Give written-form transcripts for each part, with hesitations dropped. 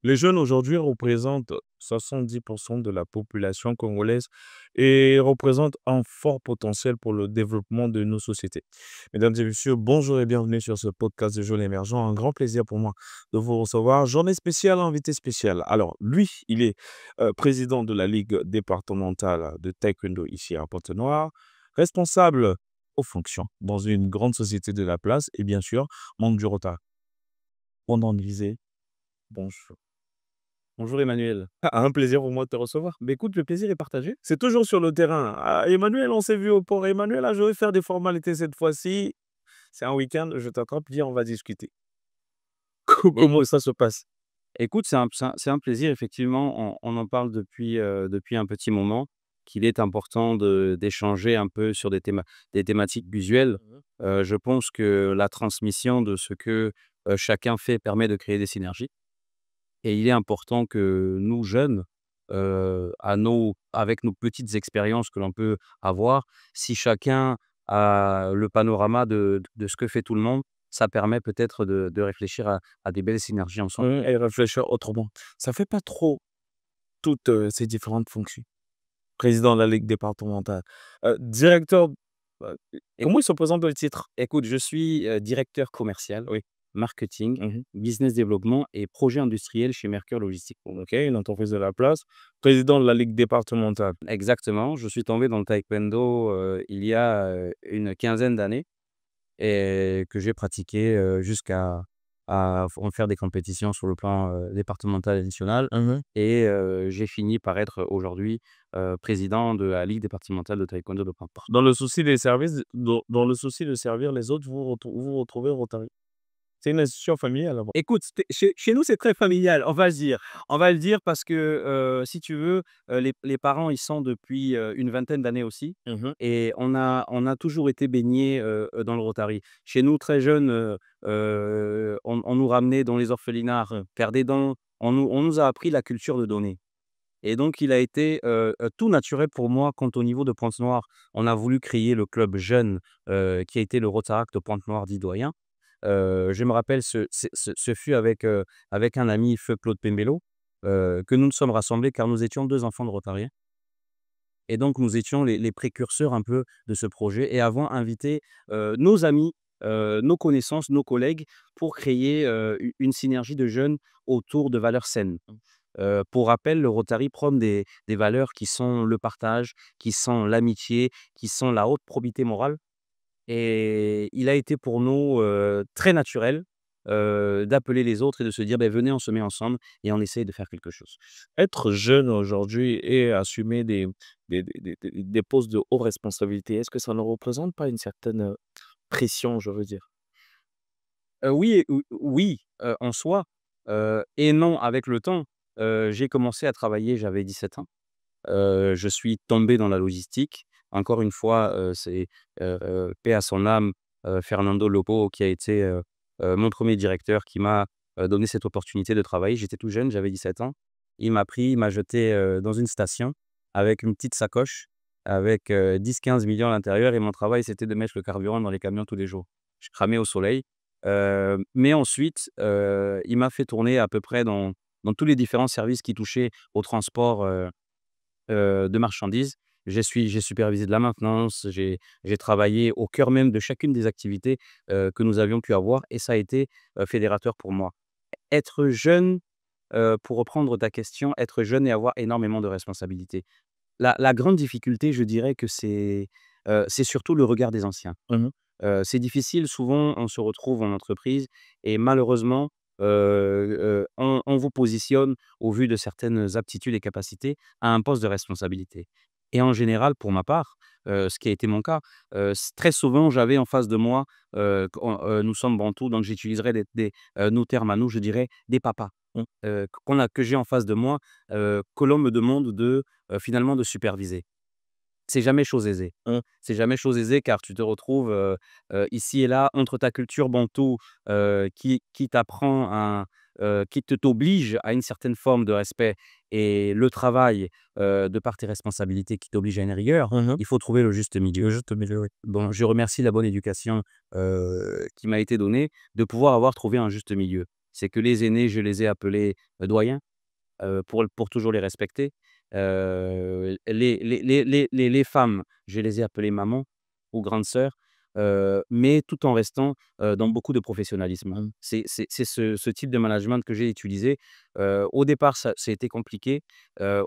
Les jeunes aujourd'hui représentent 70% de la population congolaise et représentent un fort potentiel pour le développement de nos sociétés. Mesdames et messieurs, bonjour et bienvenue sur ce podcast de Jeunes Émergents. Un grand plaisir pour moi de vous recevoir. Journée spéciale, invité spécial. Alors, lui, il est président de la Ligue départementale de Taekwondo ici à Pointe-Noire, responsable aux fonctions dans une grande société de la place et bien sûr, membre du Rotary. Pendant disait bonjour. Bonjour Emmanuel. Ah, un plaisir pour moi de te recevoir. Bah, écoute, le plaisir est partagé. C'est toujours sur le terrain. Ah, Emmanuel, on s'est vu au port. Emmanuel, là, je vais faire des formalités cette fois-ci. C'est un week-end, je t'attrape, viens, on va discuter. Comment ça se passe? Écoute, c'est un plaisir effectivement, on en parle depuis un petit moment, qu'il est important d'échanger un peu sur des thématiques visuelles. Mhm. Je pense que la transmission de ce que, chacun fait permet de créer des synergies et il est important que nous jeunes, avec nos petites expériences que l'on peut avoir, si chacun a le panorama de ce que fait tout le monde, ça permet peut-être de réfléchir à des belles synergies ensemble. Et réfléchir autrement. Ça fait pas trop toutes ces différentes fonctions. Président de la Ligue départementale, directeur, comment il se présente dans le titre? Écoute, je suis, directeur commercial, Oui. marketing, Mhm. business développement et projet industriel chez Mercure Logistique. Ok, une entreprise de la place. Président de la Ligue départementale. Exactement, je suis tombé dans le taekwondo, il y a, une quinzaine d'années et que j'ai pratiqué, jusqu'à en faire des compétitions sur le plan, départemental et national Mhm. et j'ai fini par être aujourd'hui, président de la ligue départementale de taekwondo de Pointe. Dans le souci des services, dans le souci de servir les autres, vous retrouvez au Rotary. C'est une institution familiale là-bas. Écoute, chez nous, c'est très familial, on va le dire. On va le dire parce que, si tu veux, les parents, ils sont depuis, une vingtaine d'années aussi Mhm. et on a toujours été baignés, dans le Rotary. Chez nous, très jeunes, on nous ramenait dans les orphelinats faire des dons. On nous a appris la culture de donner et donc il a été, tout naturel pour moi quand au niveau de Pointe-Noire, on a voulu créer le club jeune, qui a été le Rotaract de Pointe-Noire d'Idoyen. Je me rappelle ce fut avec un ami, feu Claude Pembello, que nous nous sommes rassemblés car nous étions 2 enfants de rotariens et donc nous étions les précurseurs un peu de ce projet et avons invité, nos amis, nos connaissances, nos collègues pour créer, une synergie de jeunes autour de valeurs saines. Pour rappel, le Rotary prône des valeurs qui sont le partage, qui sont l'amitié, qui sont la haute probité morale et il a été pour nous, très naturel, d'appeler les autres et de se dire: «Beh, venez, on se met ensemble et on essaye de faire quelque chose». Être jeune aujourd'hui et assumer des postes de haute responsabilité, est-ce que ça ne représente pas une certaine pression, je veux dire? Oui, en soi, et non avec le temps. J'ai commencé à travailler, j'avais 17 ans. Je suis tombé dans la logistique. Encore une fois, c'est, paix à son âme, Fernando Lopo qui a été, mon premier directeur qui m'a, donné cette opportunité de travailler. J'étais tout jeune, j'avais 17 ans. Il m'a pris, il m'a jeté, dans une station avec une petite sacoche avec, 10-15 millions à l'intérieur et mon travail, c'était de mettre le carburant dans les camions tous les jours. Je cramais au soleil, mais ensuite, il m'a fait tourner à peu près dans tous les différents services qui touchaient au transport, de marchandises. J'ai supervisé de la maintenance, j'ai travaillé au cœur même de chacune des activités, que nous avions pu avoir et ça a été, fédérateur pour moi. Être jeune, pour reprendre ta question, être jeune et avoir énormément de responsabilités. La grande difficulté, je dirais que c'est surtout le regard des anciens. Mmh. C'est difficile, souvent on se retrouve en entreprise et malheureusement, on vous positionne au vu de certaines aptitudes et capacités à un poste de responsabilité et en général, pour ma part, ce qui a été mon cas, très souvent j'avais en face de moi, nous sommes bantous donc j'utiliserai nos termes à nous, je dirais des papas, Mmh. que j'ai en face de moi, que l'on me demande finalement de superviser. C'est jamais chose aisée. Mmh. C'est jamais chose aisée car tu te retrouves, ici et là entre ta culture bantou, qui t'apprend qui t'oblige à une certaine forme de respect et le travail, de par tes responsabilités qui t'oblige à une rigueur. Mmh. Il faut trouver le juste Le milieu. juste milieu, oui. Bon, je remercie la bonne éducation, qui m'a été donnée, de pouvoir avoir trouvé un juste milieu. c'est que les aînés, je les ai appelés, doyens, pour toujours les respecter. Les femmes, je les ai appelées maman ou grande sœur, mais tout en restant, dans beaucoup de professionnalisme. Mmh. C'est ce type de management que j'ai utilisé. Au départ, ça a été compliqué.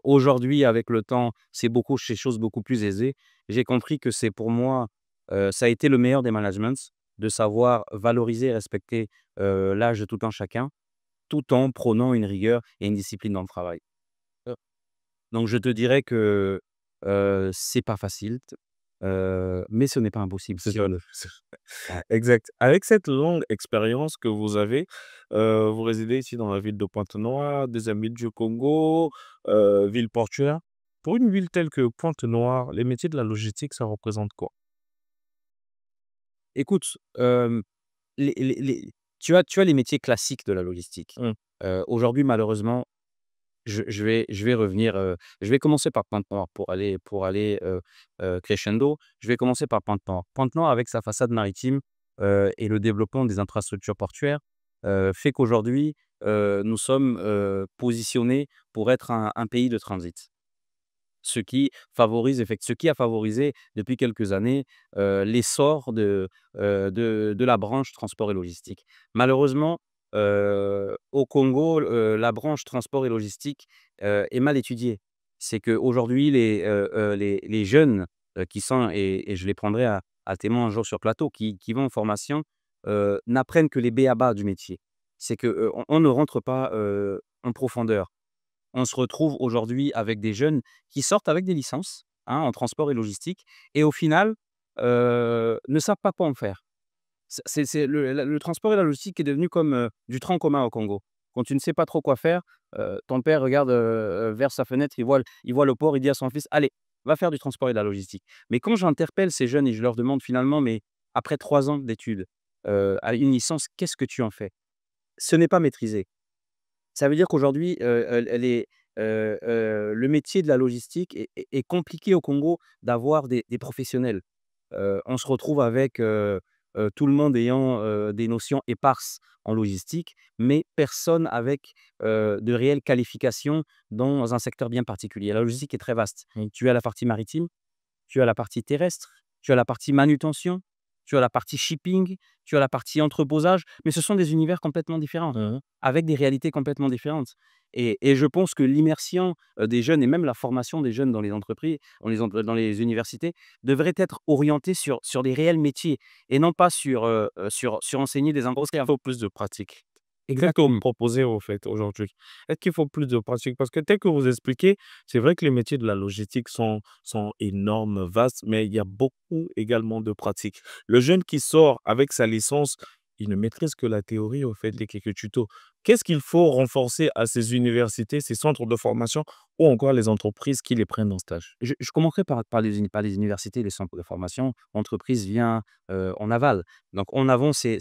Aujourd'hui, avec le temps, c'est choses beaucoup plus aisées. J'ai compris que c'est pour moi, ça a été le meilleur des managements, de savoir valoriser et respecter, l'âge de tout un chacun, tout en prônant une rigueur et une discipline dans le travail. Donc je te dirais que, c'est pas facile, mais ce n'est pas impossible C'est si ça. on le ouais. Exact. Avec cette longue expérience que vous avez, vous résidez ici dans la ville de Pointe-Noire, deuxième ville du Congo, ville portuaire. Pour une ville telle que Pointe-Noire, les métiers de la logistique, ça représente quoi? Écoute, les tu as les métiers classiques de la logistique. Mmh. Aujourd'hui malheureusement, je vais revenir, je vais commencer par Pointe-Noire crescendo. Je vais commencer par Pointe-Noire. Pointe-Noire avec sa façade maritime, et le développement des infrastructures portuaires, fait qu'aujourd'hui, nous sommes, positionnés pour être un pays de transit. Ce qui a favorisé depuis quelques années, l'essor de la branche transport et logistique. Malheureusement, au Congo, la branche transport et logistique, est mal étudiée. C'est qu'aujourd'hui les jeunes, qui sont et je les prendrai à témoin un jour sur plateau, qui vont en formation, n'apprennent que les b.a-ba du métier. C'est que, on ne rentre pas, en profondeur. On se retrouve aujourd'hui avec des jeunes qui sortent avec des licences, hein, en transport et logistique et au final, ne savent pas quoi en faire. C'est le transport et la logistique est devenu comme, du train en commun au Congo. Quand tu ne sais pas trop quoi faire, ton père regarde, vers sa fenêtre, il voit le port, il dit à son fils: «Allez, va faire du transport et de la logistique». Mais quand j'interpelle ces jeunes et je leur demande finalement: «Mais après 3 ans d'études, à une licence, qu'est-ce que tu en fais?» Ce n'est pas maîtrisé. Ça veut dire qu'aujourd'hui, le métier de la logistique est compliqué au Congo d'avoir des professionnels. On se retrouve avec, tout le monde ayant, des notions éparses en logistique, mais personne avec, de réelles qualifications dans un secteur bien particulier. La logistique est très vaste. Mmh. Tu as la partie maritime, tu as la partie terrestre, tu as la partie manutention, tu as la partie shipping, tu as la partie entreposage, mais ce sont des univers complètement différents, Mmh. avec des réalités complètement différentes. Et je pense que l'immersion, des jeunes et même la formation des jeunes dans les entreprises, dans les universités, devrait être orientée sur des réels métiers et non pas sur enseigner des Pense qu'il entretiens. faut plus de pratique. Qu'est-ce que vous Exactement. proposez au fait aujourd'hui? Est-ce qu'il faut plus de pratique? Parce que tel que vous expliquez, c'est vrai que les métiers de la logistique sont énormes, vastes, mais il y a beaucoup également de pratique. Le jeune qui sort avec sa licence, il ne maîtrise que la théorie au fait, les quelques tutos. Qu'est-ce qu'il faut renforcer à ces universités, ces centres de formation ou encore les entreprises qui les prennent en stage? Je commencerai par les universités, les centres de formation. L'entreprise vient, en aval. Donc en avant, c'est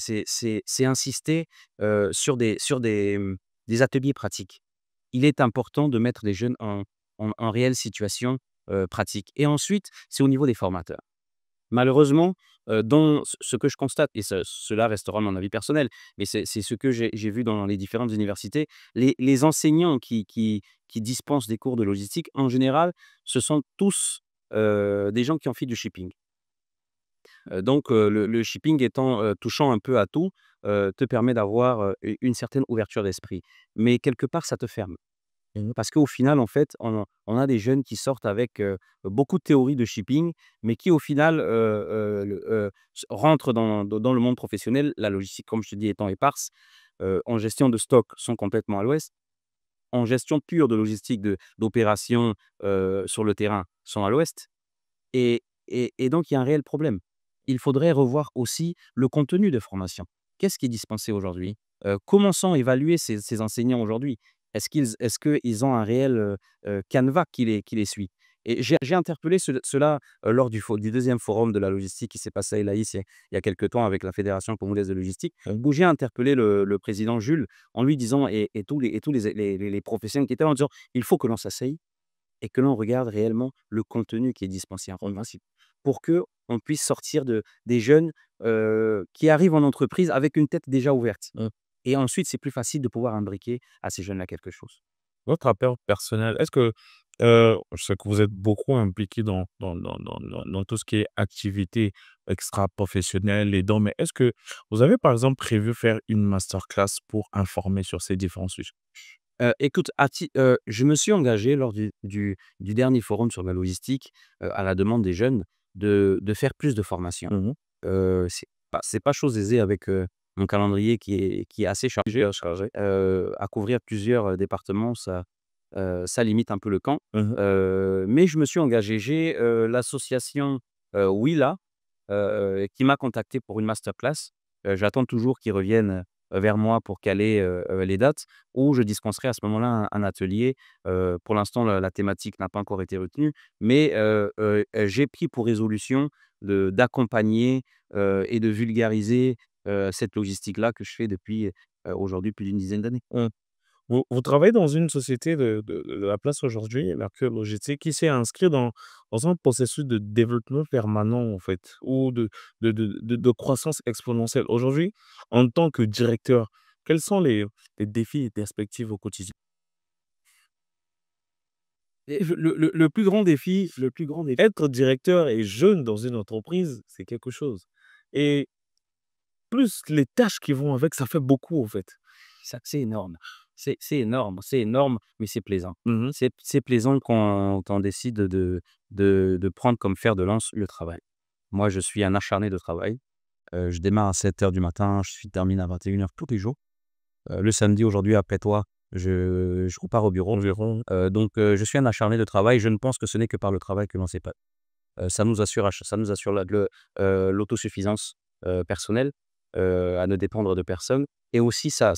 insister, des ateliers pratiques. Il est important de mettre les jeunes en réelle situation, pratique et ensuite, c'est au niveau des formateurs. Malheureusement, dans ce que je constate et cela restera mon avis personnel, mais c'est ce que j'ai vu dans les différentes universités, les enseignants qui dispensent des cours de logistique, en général, ce sont tous, des gens qui ont fait du shipping. Donc le shipping étant, touchant un peu à tout, te permet d'avoir, une certaine ouverture d'esprit. Mais quelque part, ça te ferme. Mmh. Parce qu'au final, en fait, on a des jeunes qui sortent avec, beaucoup de théories de shipping, mais qui au final, rentrent dans le monde professionnel. La logistique, comme je te dis, étant éparse, en gestion de stock, sont complètement à l'ouest. En gestion pure de logistique d'opérations, sur le terrain, sont à l'ouest. Et donc il y a un réel problème. Il faudrait revoir aussi le contenu de formation. Qu'est-ce qui est dispensé aujourd'hui? Comment sont évalués ces enseignants aujourd'hui? Est-ce qu'ils ont un réel, canevas qui les suit? Et j'ai interpellé cela, lors du 2e forum de la logistique qui s'est passé à Elaïs il y a quelque temps avec la Fédération congolaise de logistique, Mmh. où j'ai interpellé le président Jules en lui disant et tous les professionnels qui étaient là en disant: «Il faut que l'on s'asseye et que l'on regarde réellement le contenu qui est dispensé en principe, pour que on puisse sortir des jeunes, qui arrivent en entreprise avec une tête déjà ouverte. Mmh. et ensuite c'est plus facile de pouvoir imbriquer à ces jeunes-là quelque chose. Votre apport personnel, est-ce que, je sais que vous êtes beaucoup impliqué dans tout ce qui est activité extra-professionnelle et dons, mais est-ce que vous avez, par exemple, prévu faire une masterclass pour informer sur ces différents sujets? Écoute, je me suis engagé lors du dernier forum sur la logistique, à la demande des jeunes, de faire plus de formations. Mmh. C'est pas chose aisée avec, mon calendrier qui est assez chargé, Bien chargé. à couvrir plusieurs, départements, ça limite un peu le camp, Mmh. mais je me suis engagé. J'ai, l'association, Willa, qui m'a contacté pour une masterclass. J'attends toujours qu'ils reviennent, vers moi pour caler, les dates où je dispenserai à ce moment-là un atelier. Pour l'instant, la thématique n'a pas encore été retenue, mais j'ai pris pour résolution d'accompagner, et de vulgariser, cette logistique-là que je fais depuis, aujourd'hui plus d'une dizaine d'années. Mmh. Vous travaillez dans une société de la place aujourd'hui, Mercure Logistique, qui s'est inscrit dans un processus de développement permanent, en fait, ou de croissance exponentielle. Aujourd'hui, en tant que directeur, quels sont les défis et perspectives au quotidien? Et le plus grand défi, Être directeur et jeune dans une entreprise, c'est quelque chose, et plus les tâches qui vont avec, ça fait beaucoup, en fait. c'est énorme. C'est énorme, mais c'est plaisant. Mmh. C'est plaisant quand on décide de prendre comme fer de lance le travail. Moi, je suis un acharné de travail. Je démarre à 7 heures du matin, je termine à 21 heures tous les jours. Le samedi, aujourd'hui, après toi, je repars au bureau. Environ. Donc je suis un acharné de travail. Je ne pense que ce n'est que par le travail que l'on s'épate. Ça nous assure l'autosuffisance, personnelle, à ne dépendre de personne, et aussi ça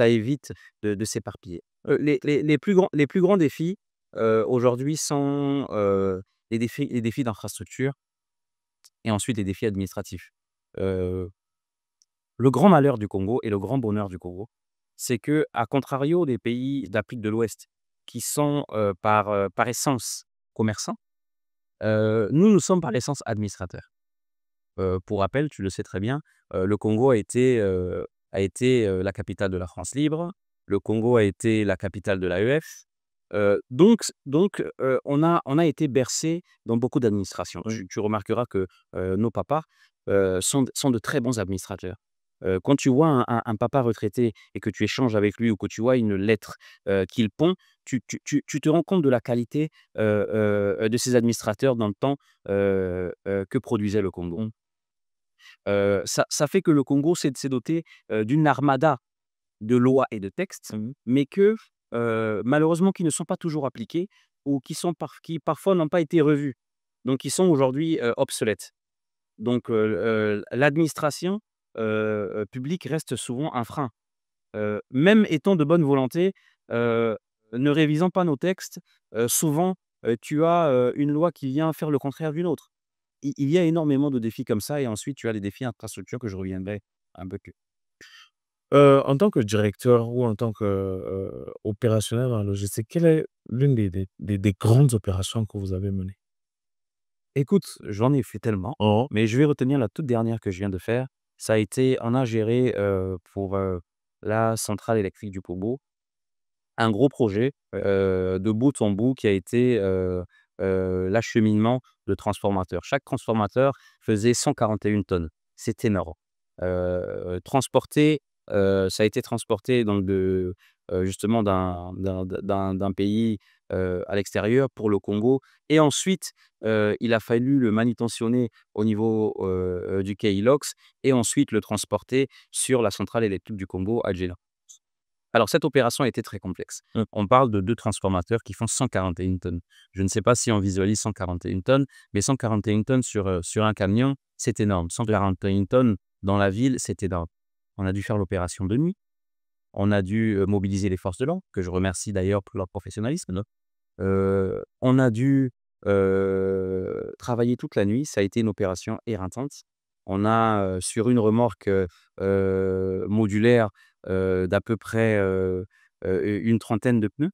évite de s'éparpiller. Les plus grands défis, aujourd'hui sont, les défis d'infrastructure et ensuite les défis administratifs. Heu, le grand malheur du Congo et le grand bonheur du Congo, c'est que, à contrario des pays d'Afrique de l'Ouest qui sont, par essence commerçants, nous sommes par essence administrateurs. Pour rappel, tu le sais très bien, le Congo a été la capitale de la France libre. Le Congo a été la capitale de l'AEF. On a été bercé dans beaucoup d'administrations. Oui. Tu remarqueras que, nos papas, sont de très bons administrateurs. Quand tu vois un papa retraité et que tu échanges avec lui ou que tu vois une lettre, qu'il pond, tu te rends compte de la qualité, de ces administrateurs dans le temps, que produisait le Congo. Mmh. Ça fait que le Congo s'est doté, d'une armada de lois et de textes, Mmh. mais que, malheureusement, qui ne sont pas toujours appliqués, ou qui parfois n'ont pas été revus. Donc ils sont aujourd'hui, obsolètes. Donc l'administration, publique reste souvent un frein. Même étant de bonne volonté, heu, ne révisant pas nos textes, souvent, tu as, une loi qui vient faire le contraire d'une autre. Il y a énormément de défis comme ça, et ensuite tu as les défis infrastructures que je reviendrai un peu plus. En tant que directeur ou en tant que, opérationnel dans la logistique, quelle est l'une des grandes opérations que vous avez menées? Écoute, j'en ai fait tellement, Oh. mais je vais retenir la toute dernière que je viens de faire. Ça a été On a géré, pour, la centrale électrique du Pobo, un gros projet, de bout en bout, qui a été, l'acheminement de transformateurs. Chaque transformateur faisait 141 tonnes. C'est énorme. Transporté, ça a été transporté donc justement d'un pays, à l'extérieur pour le Congo, et ensuite, il a fallu le manutentionner au niveau, du quai Ilox, et ensuite le transporter sur la centrale électrique du Congo à Djéna. Alors cette opération a été très complexe. Mmh. On parle de 2 transformateurs qui font 141 tonnes. Je ne sais pas si on visualise 141 tonnes, mais 141 tonnes sur un camion, c'est énorme. 141 tonnes dans la ville, c'est énorme. On a dû faire l'opération de nuit. On a dû, mobiliser les forces de l'ordre, que je remercie d'ailleurs pour leur professionnalisme. On a dû, travailler toute la nuit. Ça a été une opération éreintante. On a, sur une remorque, modulaire, d'à peu près, une trentaine de pneus,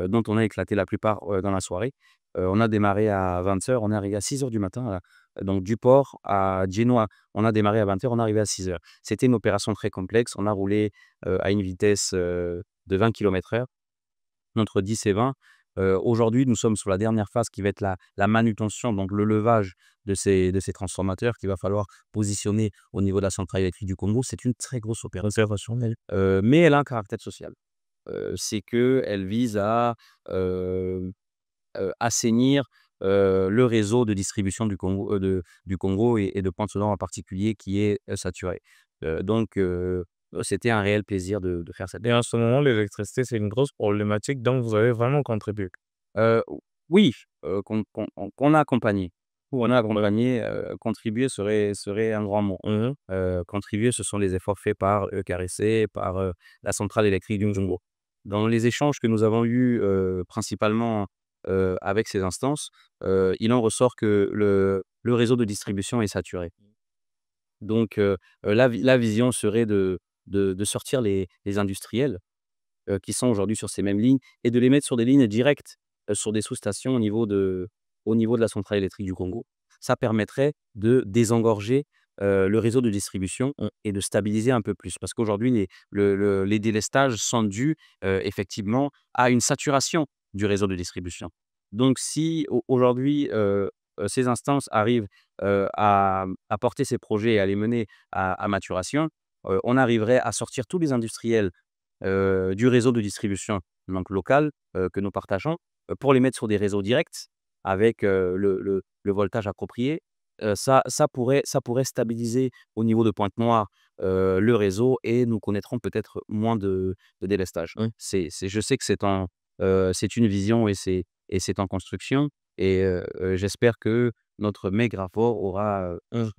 dont on a éclaté la plupart, dans la soirée. On a démarré à 20 heures, on est arrivé à 6 heures du matin donc du port à Genoa. On a démarré à 20 heures, on est arrivé à 6 heures. C'était une opération très complexe. On a roulé, à une vitesse, de 20 km/h, entre 10 et 20. Aujourd'hui, nous sommes sur la dernière phase qui va être la manutention, donc le levage de ces transformateurs qu'il va falloir positionner au niveau de la centrale électrique du Congo. C'est une très grosse opération, mais elle a un caractère social. C'est qu'elle vise à, heu assainir, le réseau de distribution du Congo et de Pointe-Noire en particulier qui est, saturé. Donc c'était un réel plaisir de faire cette. Et en ce moment, l'électricité, c'est une grosse problématique, donc vous avez vraiment contribué. Heu, oui, qu'on a accompagné. On a accompagné, contribuer serait un grand mot. Mmh. Contribuer, ce sont les efforts faits par ECAREC, par, la centrale électrique du Congo. Dans les échanges que nous avons eus, principalement, avec ces instances, il en ressort que le réseau de distribution est saturé. Donc la vision serait de sortir les industriels, qui sont aujourd'hui sur ces mêmes lignes et de les mettre sur des lignes directes, sur des sous-stations au niveau de la centrale électrique du Congo. Ça permettrait de désengorger, le réseau de distribution et de stabiliser un peu plus. Parce qu'aujourd'hui, les délestages sont dus, effectivement, à une saturation du réseau de distribution. Donc si aujourd'hui, ces instances arrivent, à porter ces projets et à les mener à maturation, on arriverait à sortir tous les industriels du réseau de distribution, donc local, que nous partageons, pour les mettre sur des réseaux directs avec, le voltage approprié. Ça pourrait stabiliser au niveau de Pointe-Noire, le réseau et nous connaîtrons peut-être moins de délestage. Je sais que c'est une vision et c'est en construction et j'espère que notre maigre apport aura,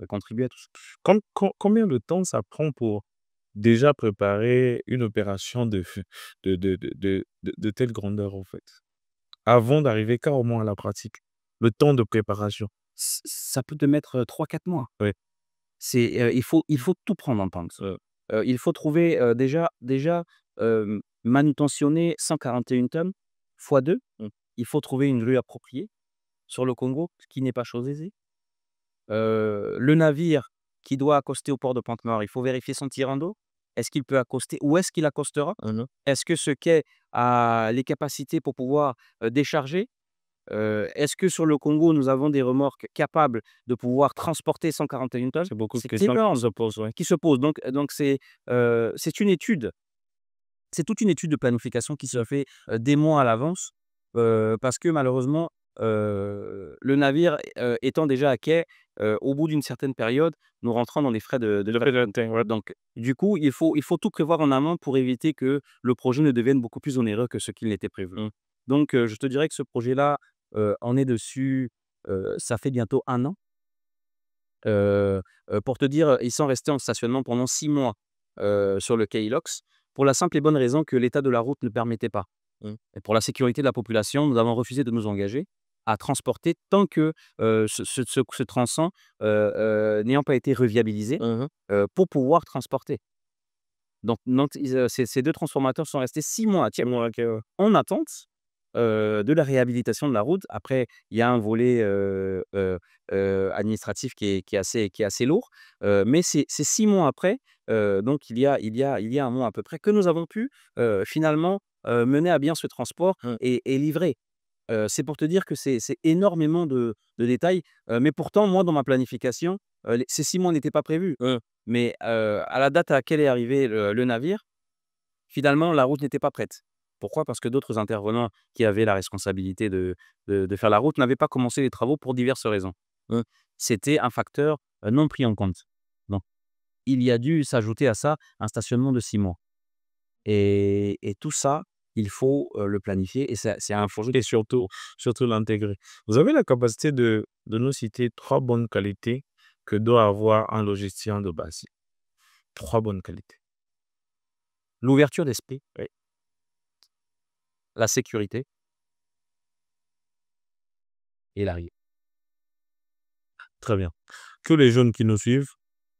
contribué à tout ça. Combien de temps ça prend pour déjà préparer une opération de telle grandeur, en fait? Avant d'arriver carrément à la pratique, le temps de préparation. Ça peut te mettre, 3-4 mois. Oui. Il faut tout prendre en compte. Il faut trouver, déjà, manutentionner 141 tonnes fois 2. Mmh. Il faut trouver une rue appropriée sur le Congo, ce qui n'est pas chose aisée. Le navire qui doit accoster au port de Pointe-Noire, il faut vérifier son tirant d'eau. Est-ce qu'il peut accoster? Où est-ce qu'il accostera? Mmh. Est-ce que ce quai a les capacités pour pouvoir, décharger? Est-ce que sur le Congo, nous avons des remorques capables de pouvoir transporter 141 tonnes? C'est beaucoup de C'est questions qui énorme, se posent, ouais. qui se pose. Donc c'est une étude. C'est toute une étude de planification qui se fait, des mois à l'avance, parce que malheureusement, le navire, étant déjà à quai, au bout d'une certaine période, nous rentrons dans les frais de Le fait de ouais. donc du coup, il faut tout prévoir en amont pour éviter que le projet ne devienne beaucoup plus onéreux que ce qu'il n'était prévu. Mmh. Donc je te dirais que ce projet-là, on est dessus, ça fait bientôt 1 an. Pour te dire, ils sont restés en stationnement pendant 6 mois, sur le quai Ilox, pour la simple et bonne raison que l'état de la route ne permettait pas. Mmh. Et pour la sécurité de la population, nous avons refusé de nous engager à transporter tant que, ce tronçon, n'ayant pas été reviabilisé, Mmh. pour pouvoir transporter. Donc ces 2 transformateurs sont restés 6 mois à C'est moi, OK, ouais. en attente, de la réhabilitation de la route. Après, il y a un volet, administratif qui est assez lourd, mais c'est 6 mois après, donc il y a 1 mois à peu près, que nous avons pu, finalement, mener à bien ce transport Mmh. et livrer. C'est pour te dire que c'est énormément de détails, mais pourtant moi dans ma planification, ces 6 mois n'étaient pas prévus. Mmh. Mais, à la date à laquelle est arrivé le navire, finalement, la route n'était pas prête. Pourquoi? Parce que d'autres intervenants qui avaient la responsabilité de faire la route n'avaient pas commencé les travaux pour diverses raisons. Mmh. C'était un facteur, non pris en compte. Donc il y a dû s'ajouter à ça un stationnement de 6 mois et tout ça, il faut, le planifier et c'est un projet. Et surtout l'intégrer. Vous avez la capacité de nous citer 3 bonnes qualités que doit avoir un logisticien de base? 3 bonnes qualités. L'ouverture d'esprit, Oui, la sécurité et la rigueur. très bien. Que les jeunes qui nous suivent,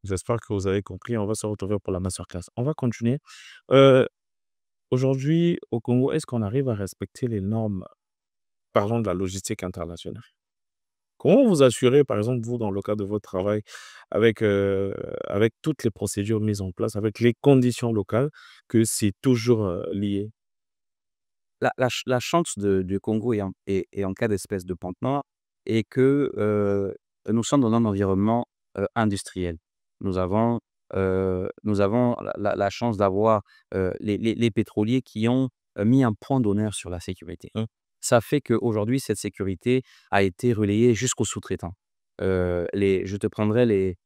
j'espère que vous avez compris, on va se retrouver pour la masterclass. On va continuer. Heu, Aujourd'hui, au Congo, est-ce qu'on arrive à respecter les normes, parlons de la logistique internationale? Comment vous assurez, par exemple, vous, dans le cadre de votre travail, avec, avec toutes les procédures mises en place, avec les conditions locales, que c'est toujours, lié? La chance du Congo et en cas d'espèce de Panthère est que, nous sommes dans un environnement, industriel. Nous avons, nous avons la chance d'avoir, les pétroliers qui ont, mis un point d'honneur sur la sécurité. Mmh, Ça fait qu'aujourd'hui, cette sécurité a été relayée jusqu'aux sous-traitants. Je te prendrai les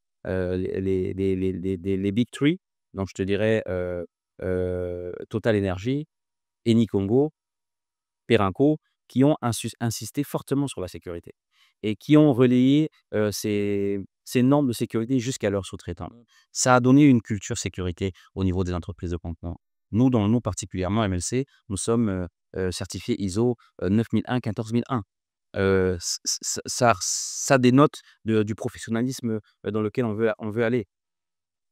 big 3, donc je te dirais, Total Energy, Eni Congo, Perenco, qui ont insisté fortement sur la sécurité et qui ont relayé, ces normes de sécurité jusqu'à leurs sous-traitants. mmh, Ça a donné une culture sécurité au niveau des entreprises de contenants. Nous particulièrement MLC, nous sommes, certifiés ISO, 9001, 14001. Ça dénote du professionnalisme, dans lequel on veut aller.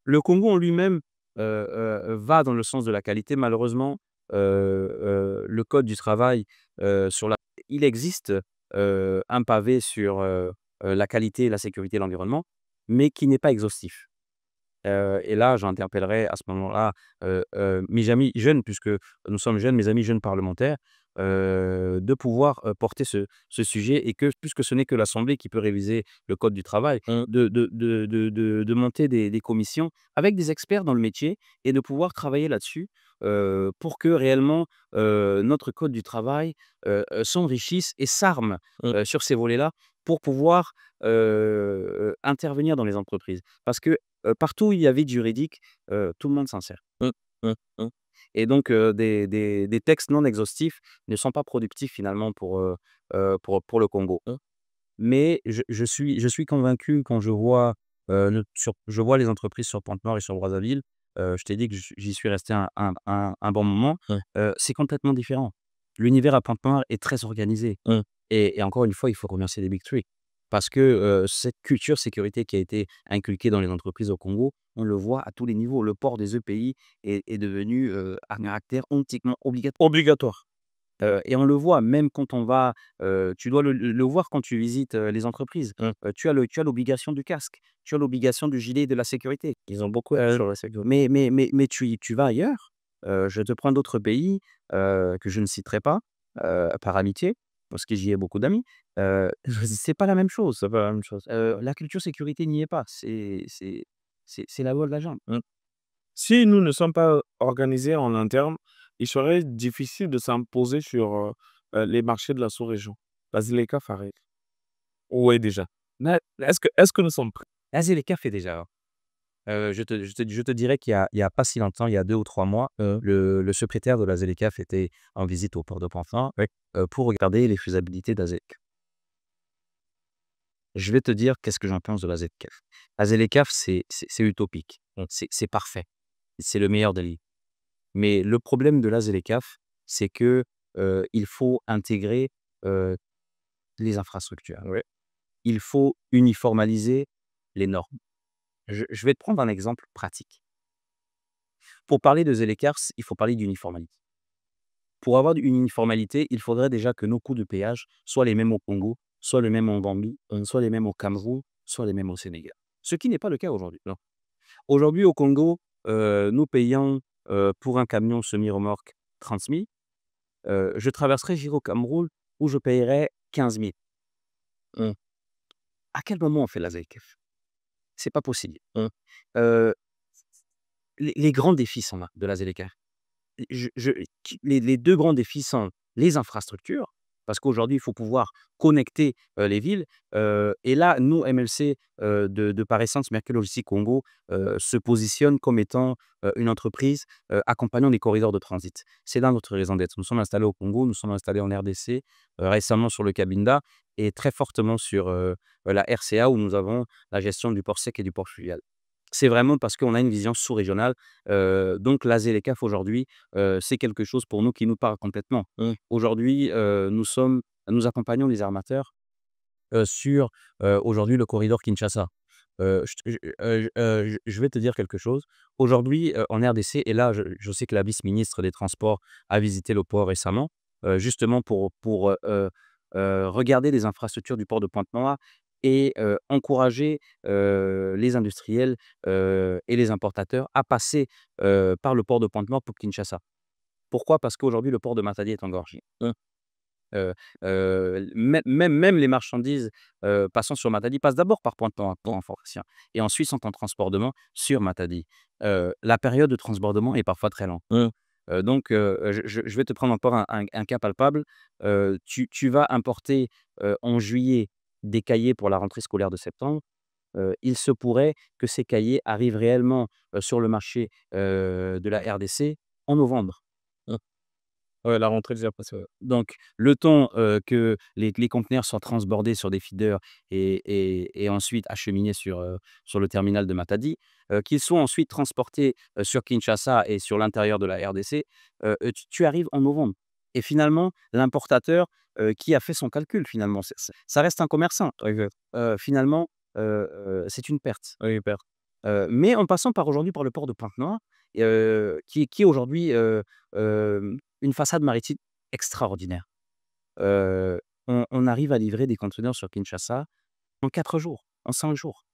Le Congo en lui-même, va dans le sens de la qualité. Malheureusement, le code du travail, sur la il existe, un pavé sur, la qualité et la sécurité de l'environnement, mais qui n'est pas exhaustif. Et là, j'interpellerai à ce moment-là, mes amis jeunes, puisque nous sommes jeunes, mes amis jeunes parlementaires, de pouvoir, porter ce sujet et que puisque ce n'est que l'assemblée qui peut réviser le code du travail, mmh, de monter des commissions avec des experts dans le métier et de pouvoir travailler là-dessus, pour que réellement, notre code du travail, s'enrichisse et s'arme, mmh, sur ces volets-là pour pouvoir, intervenir dans les entreprises. Parce que partout où il y a vide juridique, tout le monde s'en sert mmh, mmh, mmh, et donc des textes non exhaustifs ne sont pas productifs finalement pour le Congo. mmh. Mais je suis convaincu quand je vois les entreprises sur Pointe-Noire et sur Brazzaville, je t'ai dit que j'y suis resté un bon moment, Ouais. c'est complètement différent. L'univers à Pointe-Noire est très organisé Mmh. et encore une fois, il faut remercier les Big 3 parce que, cette culture sécurité qui a été inculquée dans les entreprises au Congo, on le voit à tous les niveaux. Le port des EPI est devenu, à caractère entiquement obligatoire. Obligatoire. Et on le voit même quand on va, tu dois le voir quand tu visites, les entreprises. Mmh. Tu as l'obligation du casque, tu as l'obligation du gilet de la sécurité. Ils ont beaucoup Heu, sur la sécurité. mais tu vas ailleurs, je te prends d'autres pays, que je ne citerai pas, par amitié, parce que j'y ai beaucoup d'amis, c'est pas la même chose. C'est pas la même chose. La culture sécurité n'y est pas. C'est la loi de la jungle. Mmh. Si nous ne sommes pas organisés en interne, il serait difficile de s'imposer sur, les marchés de la sous-région. La Zileka Farid. Oui, déjà. Mais est-ce que nous sommes prêts? La Zeleka fait déjà. Je te dirais qu'il y a pas si longtemps, il y a 2 ou 3 mois, le secrétaire de la ZLECAf était en visite au port de Pantin, Oui. pour regarder les faisabilités de la ZLECAf. Je vais te dire qu'est-ce que j'en pense de la ZLECAf. La ZLECAf, c'est utopique, Mmh. c'est parfait, c'est le meilleur des livres. Mais le problème de la ZLECAf, c'est que, il faut intégrer, heu, les infrastructures. Oui. Il faut uniformaliser les normes. Je vais te prendre un exemple pratique. Pour parler de ZLECAf, il faut parler d'uniformalité. Pour avoir une uniformalité, il faudrait déjà que nos coûts de péage soient les mêmes au Congo, soient les mêmes en Gambie, soient les mêmes au Cameroun, soient les mêmes au Sénégal. Ce qui n'est pas le cas aujourd'hui, non. Aujourd'hui au Congo, nous payons, pour un camion semi-remorque 30 000, je traverserai, j'irai au Cameroun où je payerai 15 000. Mmh. À quel moment on fait la ZLECAf? C'est pas possible. Mmh. Heu, les grands défis sont là de la ZLECAf. Je qui les 2 grands défis sont les infrastructures, parce qu'aujourd'hui, il faut pouvoir connecter, les villes, et là, nous, MLC, de par essence, Mercure Logistique Congo, se positionne comme étant, une entreprise, accompagnant des corridors de transit. C'est dans notre raison d'être. Nous sommes installés au Congo, nous sommes installés en RDC, récemment sur le Cabinda et très fortement sur, la RCA où nous avons la gestion du port sec et du port fluvial. C'est vraiment parce qu'on a une vision sous-régionale, donc la ZLECAf aujourd'hui, c'est quelque chose pour nous qui nous parle complètement. Mmh. Aujourd'hui, nous accompagnons les armateurs, sur, aujourd'hui le corridor Kinshasa. Je vais te dire quelque chose. Aujourd'hui, en RDC et là je sais que la vice-ministre des Transports a visité le port récemment, justement regarder les infrastructures du port de Pointe-Noire et encourager, les industriels, et les importateurs à passer, par le port de Pointe-Noire pour Kinshasa. Pourquoi? Parce qu'aujourd'hui le port de Matadi est engorgé. Heu même les marchandises, passant sur Matadi passent d'abord par Pointe-Noire pour information et ensuite sont en transbordement sur Matadi. La période de transbordement est parfois très lente. Mmh. Je vais te prendre encore un cas palpable. Tu vas importer, en juillet des cahiers pour la rentrée scolaire de septembre. Il se pourrait que ces cahiers arrivent réellement, sur le marché, de la RDC en novembre. Mmh. Ouais, la rentrée est déjà passée, ouais. Donc le temps, que les conteneurs soient transbordés sur des feeders et ensuite acheminés sur le terminal de Matadi, qu'ils soient ensuite transportés, sur Kinshasa et sur l'intérieur de la RDC, tu arrives en novembre et finalement l'importateur, qui a fait son calcul finalement, ça reste un commerçant, Exact. finalement, c'est une perte. Oui, hyper. Mais en passant par aujourd'hui par le port de Pointe-Noire, qui est aujourd'hui, une façade maritime extraordinaire. On arrive à livrer des conteneurs sur Kinshasa en 4 jours, en 5 jours.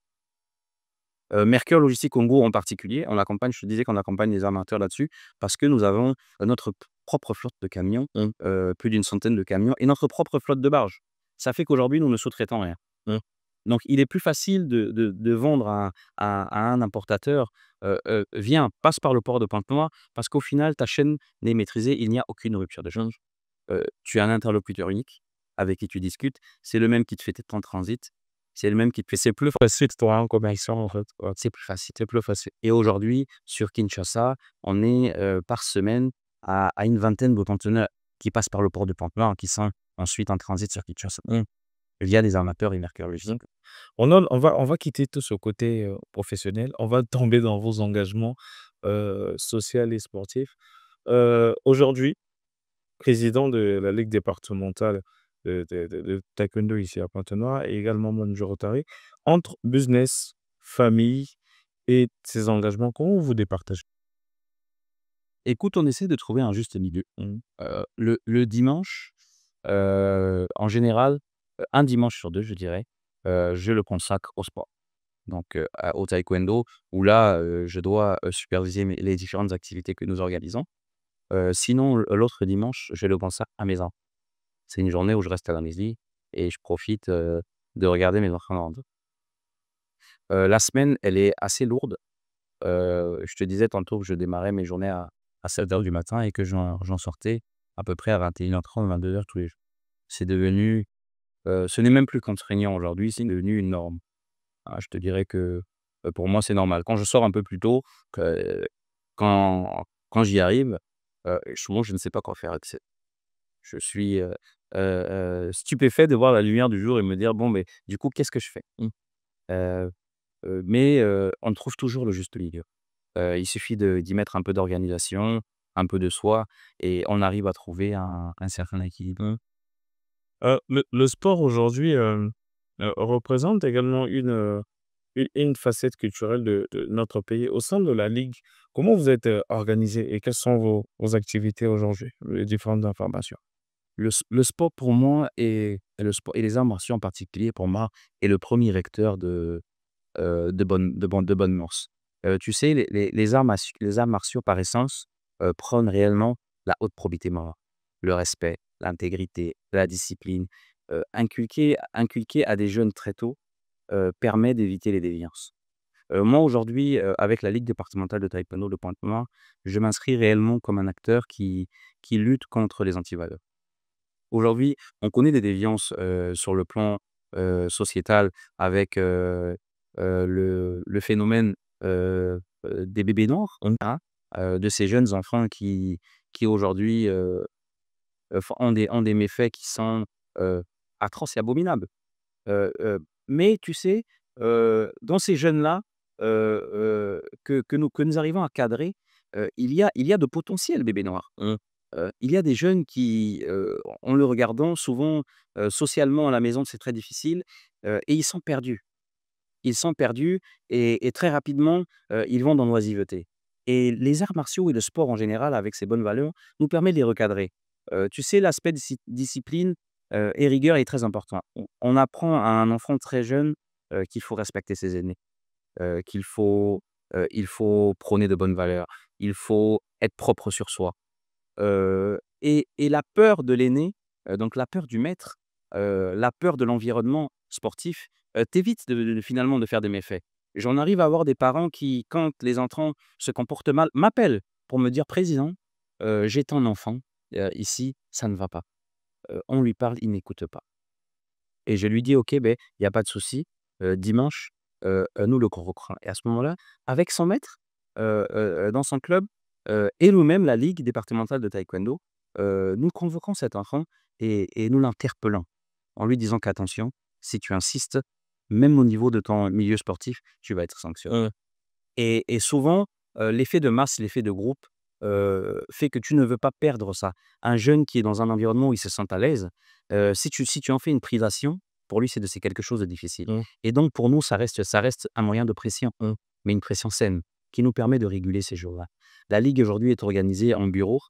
Mercure Logistique Congo en particulier, on accompagne je te disais qu'on accompagne les armateurs là-dessus parce que nous avons, notre propre flotte de camions, Mmh. plus d'une centaine de camions et notre propre flotte de barges. Ça fait qu'aujourd'hui nous ne sous-traitons rien. Mmh. Donc il est plus facile de vendre à un importateur, «Viens, passe par le port de Pointe-Noire» parce qu'au final ta chaîne n'est maîtrisée, il n'y a aucune rupture de Mmh. change. Tu as un interlocuteur unique avec qui tu discutes, c'est le même qui te fait ton transit, c'est le même qui te fait C'est plus facile toi, en commerçant, en fait, ouais. c'est plus facile. C'est plus facile. Et aujourd'hui, sur Kinshasa, on est, par semaine à une vingtaine de conteneurs qui passent par le port de Pointe-Noire, qui sont ensuite en transit sur Kinshasa, Mmh. via des armateurs et Mercure Logistique. Mmh. On va quitter tout ce côté, professionnel. On va tomber dans vos engagements, social et sportifs. Aujourd'hui, président de la ligue départementale de taekwondo ici à Pointe-Noire et également membre du Rotary. Entre business, famille et ces engagements, comment vous départagez? Écoute, on essaie de trouver un juste milieu. Mmh. Le dimanche, en général, 1 dimanche sur 2, je dirais, je le consacre au sport. Donc, au taekwondo où là, je dois, superviser les différentes activités que nous organisons. Sinon, l'autre dimanche, je le consacre à mes enfants. C'est une journée où je reste à la maison et je profite, de regarder mes enfants grandir. La semaine, elle est assez lourde. Je te disais tantôt que je démarrais mes journées à 7 heures du matin et que j'en sortais à peu près à 21h30-22h tous les jours. C'est devenu, ce n'est même plus contraignant aujourd'hui, c'est devenu une norme. Ah, je te dirais que, pour moi, c'est normal. Quand je sors un peu plus tôt, que quand j'y arrive, souvent je ne sais pas quoi faire avec c'est je suis, stupéfait de voir la lumière du jour et me dire: «Bon, mais du coup, qu'est-ce que je fais?» Mmh. heu on trouve toujours le juste milieu. Il suffit d'y mettre un peu d'organisation, un peu de soi et on arrive à trouver un certain équilibre. Mmh. Le sport aujourd'hui, représente également une facette culturelle de notre pays. Au sein de la ligue, comment vous êtes, organisés et quelles sont vos activités aujourd'hui? Les différentes informations. Le sport pour moi et le sport et les arts martiaux en particulier pour moi est le premier recteur de bonnes mœurs. Tu sais les arts martiaux par essence, prônent réellement la haute probité morale, le respect, l'intégrité, la discipline. Inculquer à des jeunes très tôt, permet d'éviter les déviances. Moi aujourd'hui, avec la ligue départementale de taekwondo de Pointe-Noire, je m'inscris réellement comme un acteur qui lutte contre les antivaleurs. Aujourd'hui, on connaît des déviances, sur le plan, sociétal avec, le phénomène, des bébés noirs, Mmh. hein, de ces jeunes enfants qui aujourd'hui, ont des méfaits qui sont, atroces et abominables. Mais tu sais, dans ces jeunes-là, que nous arrivons à cadrer, il y a de potentiels bébés noirs. Mmh. Il y a des jeunes qui, en le regardant souvent, socialement à la maison, c'est très difficile, et ils sont perdus. Ils sont perdus et très rapidement, ils vont dans l'oisiveté et les arts martiaux et le sport en général avec ses bonnes valeurs nous permet de les recadrer. Tu sais l'aspect discipline, et rigueur est très important. On apprend à un enfant très jeune, qu'il faut respecter ses aînés, qu'il faut, il faut prôner de bonnes valeurs, il faut être propre sur soi. Et la peur de l'aîné, donc la peur du maître, la peur de l'environnement sportif, t'évite finalement de faire des méfaits. J'en arrive à avoir des parents qui, quand les enfants se comportent mal, m'appellent pour me dire: «Président, j'ai ton enfant, ici, ça ne va pas». On lui parle, il n'écoute pas et je lui dis: «OK, ben il y a pas de souci, dimanche, nous le convoquerons» et à ce moment-là, avec son maître, dans son club, et nous-mêmes, la ligue départementale de taekwondo, nous convoquons cet enfant et nous l'interpellons en lui disant qu'attention, si tu insistes, même au niveau de ton milieu sportif, tu vas être sanctionné. Ouais. Et souvent, l'effet de masse, l'effet de groupe, fait que tu ne veux pas perdre ça. Un jeune qui est dans un environnement où il se sent à l'aise, si tu en fais une privation, pour lui, c'est quelque chose de difficile. Mmh. Et donc pour nous, ça reste un moyen de pression, Mmh. mais une pression saine, qui nous permet de réguler ces jours-là. La ligue aujourd'hui est organisée en bureau,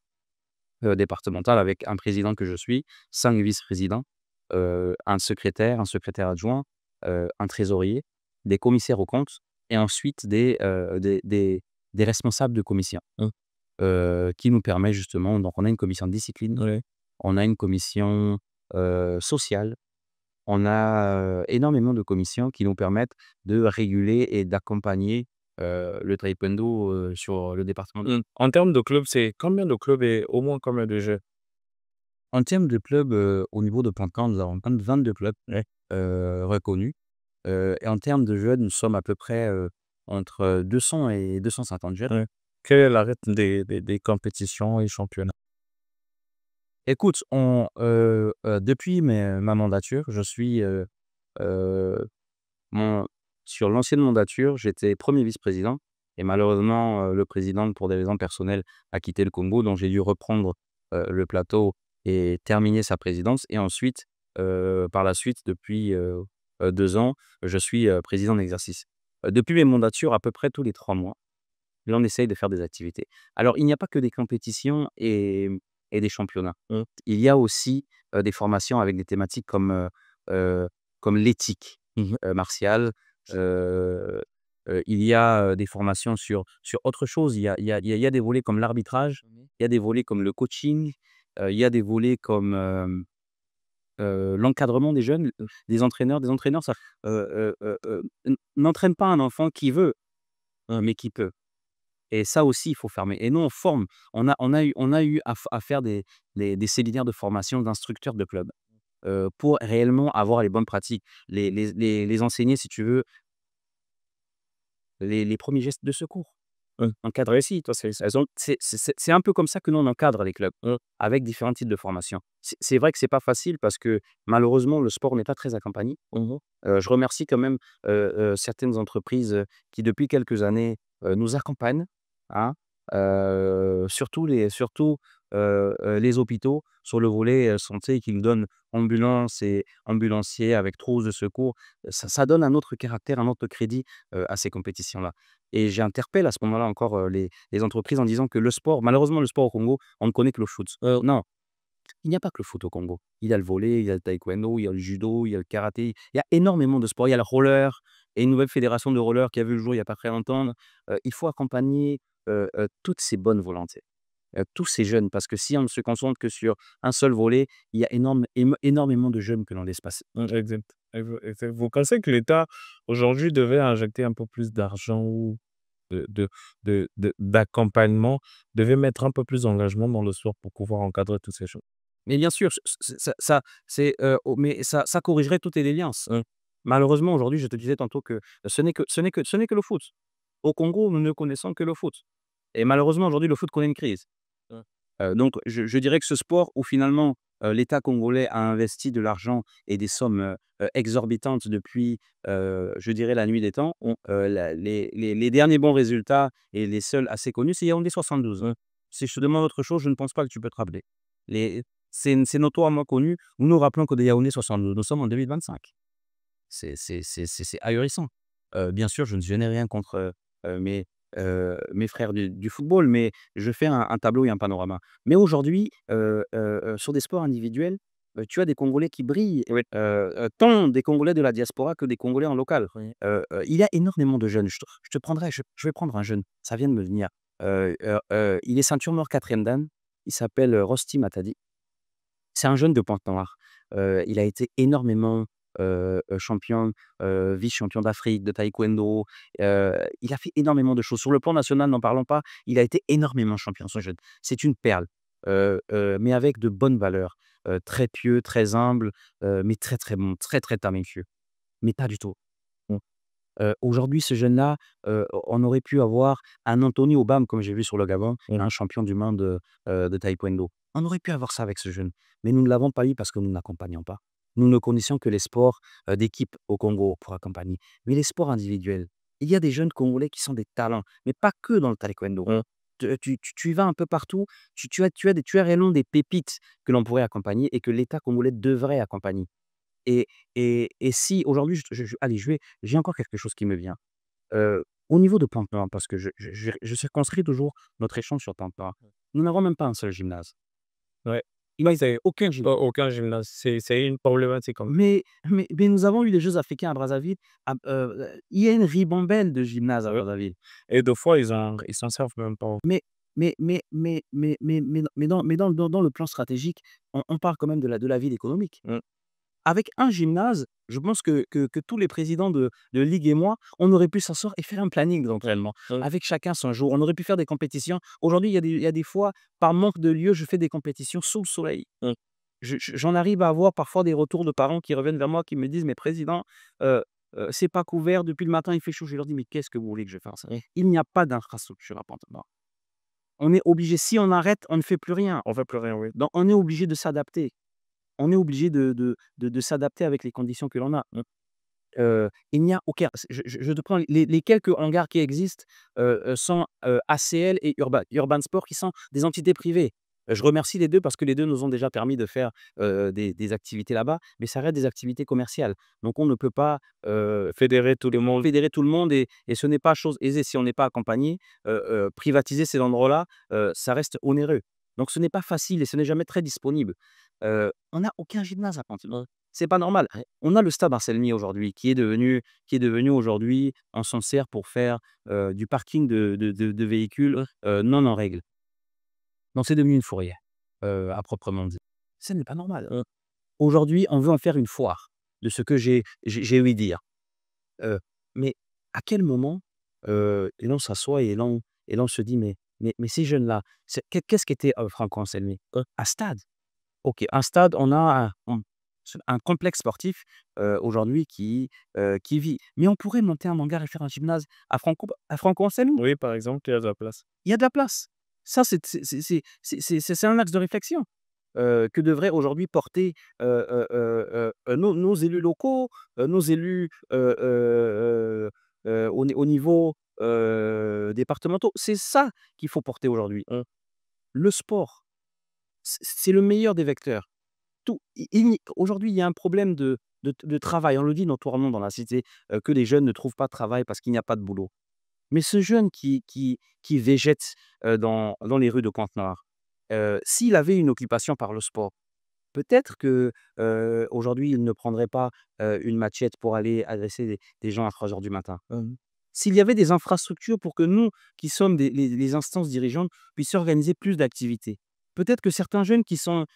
départemental avec un président que je suis, 5 vice-présidents, un secrétaire adjoint, un trésorier, des commissaires aux comptes et ensuite des responsables de commission, Mmh. qui nous permet justement donc on a une commission de discipline, Ouais. on a une commission, sociale, on a, énormément de commissions qui nous permettent de réguler et d'accompagner, le taekwondo, sur le département. Mmh. En termes de club, c'est combien de clubs et au moins combien de jeux? En termes de clubs, au niveau de Pancan, nous avons 22 clubs, Ouais. reconnus, et en termes de jeunes, nous sommes à peu près, entre 200 et 250 jeunes. Ouais. Quel est le rythme des compétitions et championnats? Écoute, depuis ma mandature, je suis, heu, mon sur l'ancienne mandature, j'étais premier vice-président et malheureusement, le président, pour des raisons personnelles, a quitté le Congo, donc j'ai dû reprendre, le plateau et terminer sa présidence et ensuite, par la suite, depuis, 2 ans, je suis, président d'exercice. Depuis mes mandatures, à peu près tous les 3 mois, là, on essaye de faire des activités. Alors, il n'y a pas que des compétitions et des championnats. Mmh. Il y a aussi, des formations avec des thématiques comme l'éthique, Mmh. martiale. Heu il y a, des formations sur autre chose. Il y a des volets comme l'arbitrage, il y a des volets comme le coaching, il y a des volets comme, l'encadrement des jeunes, des entraîneurs. Des entraîneurs, ça, n'entraînent pas un enfant qui veut, mais qui peut. Et ça aussi, il faut fermer et nous, on forme. On a eu à faire des séminaires de formation d'instructeurs de clubs, pour réellement avoir les bonnes pratiques, les enseigner, si tu veux, les premiers gestes de secours. Mmh. Encadrer aussi, toi, c'est un peu comme ça que nous, on encadre les clubs, Mmh. avec différents types de formations. C'est vrai que c'est pas facile parce que malheureusement, le sport n'est pas très accompagné. Mmh. Je remercie quand même, certaines entreprises, qui depuis quelques années, nous accompagnent, hein, les hôpitaux sur le volet, santé qui nous donnent ambulance et ambulanciers avec trousse de secours. Ça donne un autre caractère, un autre crédit, à ces compétitions-là et j'interpelle à ce moment-là encore, les entreprises en disant que le sport malheureusement le sport au Congo, on ne connaît que le foot. Non, il n'y a pas que le foot au Congo. Il y a le volley, il y a le taekwondo, il y a le judo, il y a le karaté. Il y a énormément de sports. Il y a le roller et une nouvelle fédération de roller qui a vu le jour il y a pas très longtemps. Il faut accompagner, toutes ces bonnes volontés, tous ces jeunes parce que si on ne se concentre que sur un seul volet, il y a énormément de jeunes que l'on laisse passer. Mmh, exact. Exact. Vous pensez que l'État, aujourd'hui, devait injecter un peu plus d'argent ou d'accompagnement, devait mettre un peu plus d'engagement dans le sport pour pouvoir encadrer toutes ces choses? Mais bien sûr, ça corrigerait toutes les déviances. Mmh. Malheureusement, aujourd'hui, je te disais tantôt que ce n'est que le foot. Au Congo, nous ne connaissons que le foot et malheureusement, aujourd'hui, le foot connaît une crise. Mmh. Donc je dirais que ce sport où finalement, l'État congolais a investi de l'argent et des sommes, exorbitantes depuis, je dirais la nuit des temps, les derniers bons résultats et les seuls assez connus, c'est Yaoundé 72. Mmh. Si je te demande autre chose, je ne pense pas que tu peux te rappeler. Les c'est notoirement connu. Nous nous rappelons que de Yaoundé 72, nous sommes en 2025. C'est ahurissant. Bien sûr, je n'ai rien contre, mes frères du football, mais je fais un tableau et un panorama. Mais aujourd'hui, sur des sports individuels, tu as des Congolais qui brillent, Oui. tant des Congolais de la diaspora que des Congolais en local. Oui. Il y a énormément de jeunes. Je vais prendre un jeune, ça vient de me venir. Il est ceinture noire 4e dan, il s'appelle, Rosti Matadi. C'est un jeune de Pointe-Noire. Il a été énormément, champion, vice-champion d'Afrique de taekwondo. Il a fait énormément de choses. Sur le plan national, n'en parlons pas, il a été énormément champion, ce jeune. C'est une perle, mais avec de bonnes valeurs. Très pieux, très humble, mais très, très bon, très, très talentueux. Mais pas du tout. Mmh. Aujourd'hui, ce jeune-là, on aurait pu avoir un Anthony Obam, comme j'ai vu sur le Gabon, Mmh. un champion du monde, de taekwondo. On aurait pu avoir ça avec ce jeune, mais nous ne l'avons pas eu parce que nous n'accompagnons pas. Nous ne connaissions que les sports, d'équipe au Congo pour accompagner, mais les sports individuels. Il y a des jeunes Congolais qui sont des talents, mais pas que dans le taekwondo. Mmh. Tu y vas un peu partout, tu as réellement des pépites que l'on pourrait accompagner et que l'État congolais devrait accompagner. Et et si aujourd'hui allez, j'ai encore quelque chose qui me vient. Au niveau de Pamplin, parce que je circonscris toujours notre échange sur Pamplin. Nous n'avons même pas un seul gymnase. Ouais. Ils n'avaient aucun Pas gymnase. aucun gymnase. C'est une problématique quand même. Mais nous avons eu les Jeux africains à Brazzaville. Il y a une ribambelle de gymnases à Ouais. Brazzaville. Et des fois, ils s'en servent même pas. Mais dans le plan stratégique, on parle quand même de la ville économique. Mmh. Avec un gymnase, je pense que tous les présidents de ligue et moi, on aurait pu s'asseoir et faire un planning d'entraînement. Mmh. Avec chacun son jour. On aurait pu faire des compétitions. Aujourd'hui, il y a des fois, par manque de lieu, je fais des compétitions sous le soleil. Mmh. J'en arrive à avoir parfois des retours de parents qui reviennent vers moi, qui me disent: «Mais président, heu c'est pas couvert, depuis le matin, il fait chaud». Je leur dis: «Mais qu'est-ce que vous voulez que je fasse? Mmh. Il n'y a pas d'infrastructure à Pointe-Noire. On est obligé, si on arrête, on ne fait plus rien. On fait plus rien, oui. Donc on est obligé de s'adapter. On est obligé de s'adapter avec les conditions que l'on a». Mmh. Il n'y a aucun je te prends les quelques hangars qui existent, sont, ACL et Urban Sport qui sont des entités privées. Je remercie les 2 parce que les 2 nous ont déjà permis de faire, des activités là-bas, mais ça reste des activités commerciales. Donc on ne peut pas, Fédérer tout le monde. fédérer tout le monde et ce n'est pas chose aisée si on n'est pas accompagné. Privatiser ces endroits-là, ça reste onéreux. Donc ce n'est pas facile et ce n'est jamais très disponible. On n'a aucun gymnase à Pointe-Noire. C'est pas normal. On a le stade Barthélemy aujourd'hui qui est devenu aujourd'hui, on s'en sert pour faire, du parking de véhicules, non en règle. Donc c'est devenu une fourrière, à proprement dit. Ce n'est pas normal. Mmh. Aujourd'hui, on veut en faire une foire de ce que j'ai ouï dire. Heu, mais à quel moment, l'on s'assoit et l'on se dit: «Mais ces jeunes-là, qu'est-ce qu'était, Franco Anselmi?» Un stade. OK, un stade, on a un complexe sportif, aujourd'hui qui vit. Mais on pourrait monter un hangar et faire un gymnase à Franco Anselmi. Oui, par exemple, il y a de la place. Il y a de la place. Ça, c'est un axe de réflexion, que devraient aujourd'hui porter, nos élus locaux, nos élus, au niveau, départementaux. C'est ça qu'il faut porter aujourd'hui. Mmh. Le sport, c'est le meilleur des vecteurs. Aujourd'hui, il y a un problème de travail. On le dit notoirement dans la cité, que les jeunes ne trouvent pas de travail parce qu'il n'y a pas de boulot. Mais ce jeune qui végète, dans les rues de Pointe-Noire, s'il avait une occupation par le sport, peut-être que, aujourd'hui, il ne prendrait pas, une machette pour aller agresser des gens à 3 heures du matin. Mmh. S'il y avait des infrastructures pour que nous, qui sommes les instances dirigeantes, puissions organiser plus d'activités. Peut-être que certains jeunes qui ont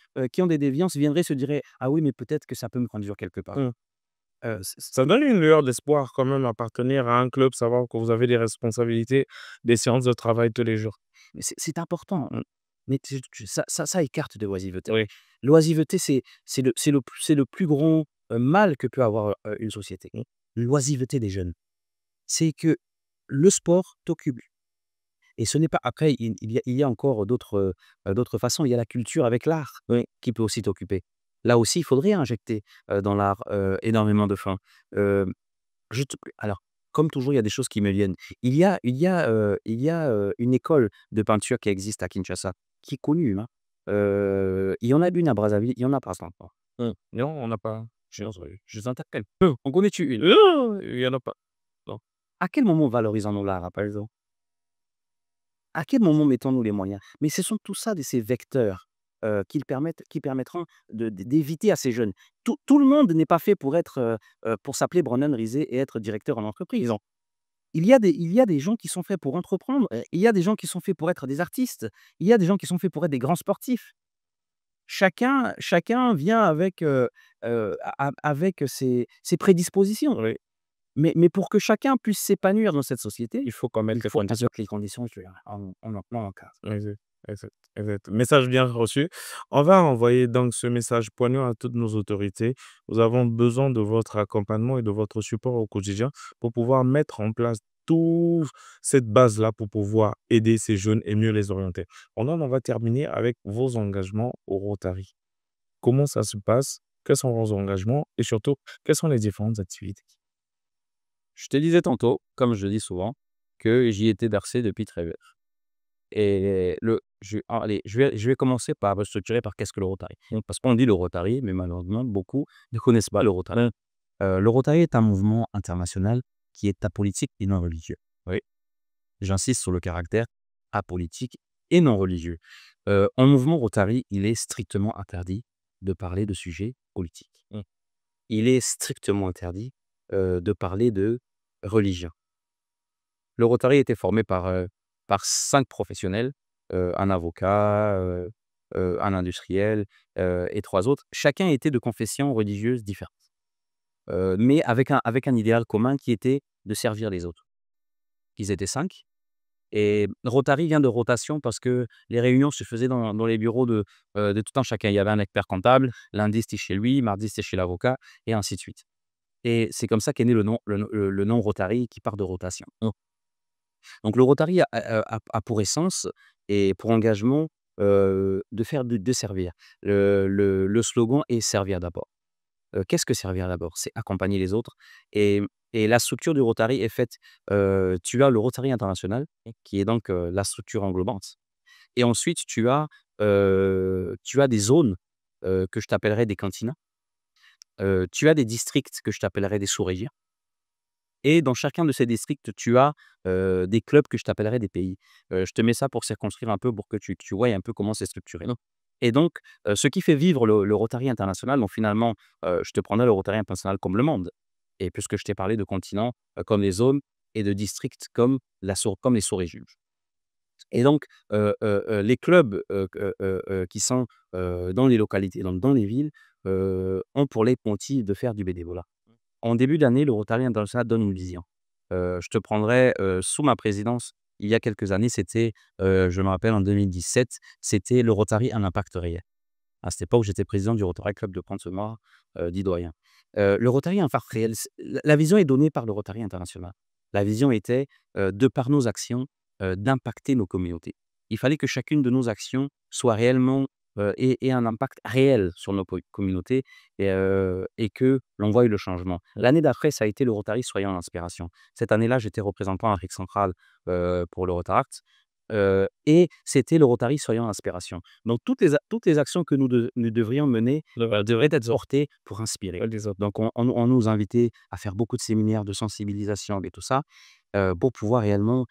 des déviances viendraient se diraient: «Ah oui, mais peut-être que ça peut me conduire quelque part». Mmh. C c Ça donne une lueur d'espoir quand même appartenir à un club, savoir que vous avez des responsabilités, des séances de travail tous les jours. mais c'est important, Mmh. mais ça écarte de l'oisiveté. Oui. L'oisiveté, c'est le plus grand, mal que peut avoir, une société. Mmh. L'oisiveté des jeunes. C'est que le sport t'occupe et ce n'est pas après il y a encore d'autres façons. Il y a la culture avec l'art, Oui. qui peut aussi t'occuper. Là aussi, il faudrait injecter, dans l'art, énormément de fonds. Alors, comme toujours, il y a des choses qui me viennent. Une école de peinture qui existe à Kinshasa, qui est connue, hein. Il y en a une à Brazzaville, il y en a pas encore. Non, on n'a pas. Je vous interpelle. En connais-tu une? Il y en a pas. Non. À quel moment valorisons-nous l'art, par exemple? À quel moment mettons-nous les moyens? Mais ce sont tout ça ces vecteurs, qui permettront d'éviter à ces jeunes. Tout le monde n'est pas fait pour être, pour s'appeler Brandon Rizet et être directeur en entreprise. Il y a des gens qui sont faits pour entreprendre, il y a des gens qui sont faits pour être des artistes, il y a des gens qui sont faits pour être des grands sportifs. Chacun vient avec, avec ses prédispositions. Oui, Mais pour que chacun puisse s'épanouir dans cette société, il faut qu'on mette il les faut conditions. avec les conditions on en cadre. Exact, exact, exact. Message bien reçu. On va envoyer donc ce message poignant à toutes nos autorités. Nous avons besoin de votre accompagnement et de votre support au quotidien pour pouvoir mettre en place toute cette base-là pour pouvoir aider ces jeunes et mieux les orienter. On va terminer avec vos engagements au Rotary. Comment ça se passe? Quels sont vos engagements? Et surtout, quelles sont les différentes activités? Je te disais tantôt, comme je le dis souvent, que j'y étais versé depuis très jeune et allez, je vais commencer par structurer par qu'est-ce que le Rotary? Parce qu'on dit le Rotary, mais malheureusement beaucoup ne connaissent pas le Rotary. Le Rotary est un mouvement international qui est apolitique et non religieux. Oui, j'insiste sur le caractère apolitique et non religieux. En mouvement Rotary, il est strictement interdit de parler de sujets politiques. Il est strictement interdit, de parler de religion. Le Rotary était formé par 5 professionnels, un avocat, un industriel, et 3 autres. Chacun était de confession religieuse différente, mais avec un idéal commun qui était de servir les autres. Ils étaient 5 et Rotary vient de rotation parce que les réunions se faisaient dans les bureaux de tout un chacun. Il y avait un expert comptable, lundi c'était chez lui, mardi c'était chez l'avocat et ainsi de suite. Et c'est comme ça qu'est né le nom Rotary qui part de rotation. Donc le Rotary a pour essence et pour engagement, de servir. Le slogan est «Servir d'abord». Qu'est-ce que servir d'abord? C'est accompagner les autres et la structure du Rotary est faite, tu as le Rotary international qui est donc, la structure englobante et ensuite tu as des zones, que je t'appellerais des cantinas. Tu as des districts que je t'appellerais des sous-régions. Et dans chacun de ces districts, tu as, des clubs que je t'appellerais des pays. Je te mets ça pour circonscrire un peu, pour que tu voies un peu comment c'est structuré. Et donc, ce qui fait vivre le Rotary international, donc finalement, je te prendrais le Rotary international comme le monde. Et puisque je t'ai parlé de continents, comme les zones et de districts comme les sous-régions. Et donc, les clubs, qui sont, dans les localités, donc dans les villes, ont pour leitmotiv de faire du bénévolat. En début d'année, le Rotary international donne une vision. Je te prendrai, sous ma présidence, il y a quelques années, c'était, je me rappelle en 2017, c'était le Rotary un impact réel. À cette époque, j'étais président du Rotary Club de Pont-de-Saunois, d'Idoyen. Le Rotary un impact réel, la vision est donnée par le Rotary international. La vision était, de par nos actions, d'impacter nos communautés. Il fallait que chacune de nos actions soit réellement, ait un impact réel sur nos communautés et que l'on voie le changement. L'année d'après, ça a été le Rotary Soyons l'inspiration. Cette année-là, j'étais représentant à Afrique centrale, pour le Rotaract, et c'était le Rotary Soyons l'inspiration. Donc toutes les actions que nous devrions mener, devraient être portées pour inspirer. Les autres. Donc on nous invitait à faire beaucoup de séminaires de sensibilisation et tout ça, pour pouvoir réellement,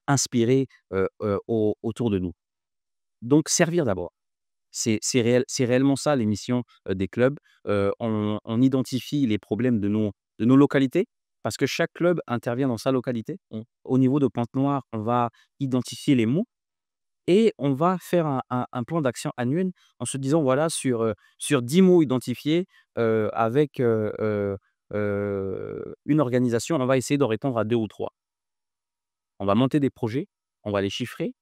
inspirer, autour de nous. Donc servir d'abord. C'est réellement ça les missions, des clubs. On identifie les problèmes de nos localités, parce que chaque club intervient dans sa localité. Au niveau de Pointe-Noire, on va identifier les maux et on va faire un plan d'action annuel en se disant voilà sur 10 mots identifiés, avec, une organisation, on va essayer d'en répondre à 2 ou 3. On va monter des projets, on va les chiffrer,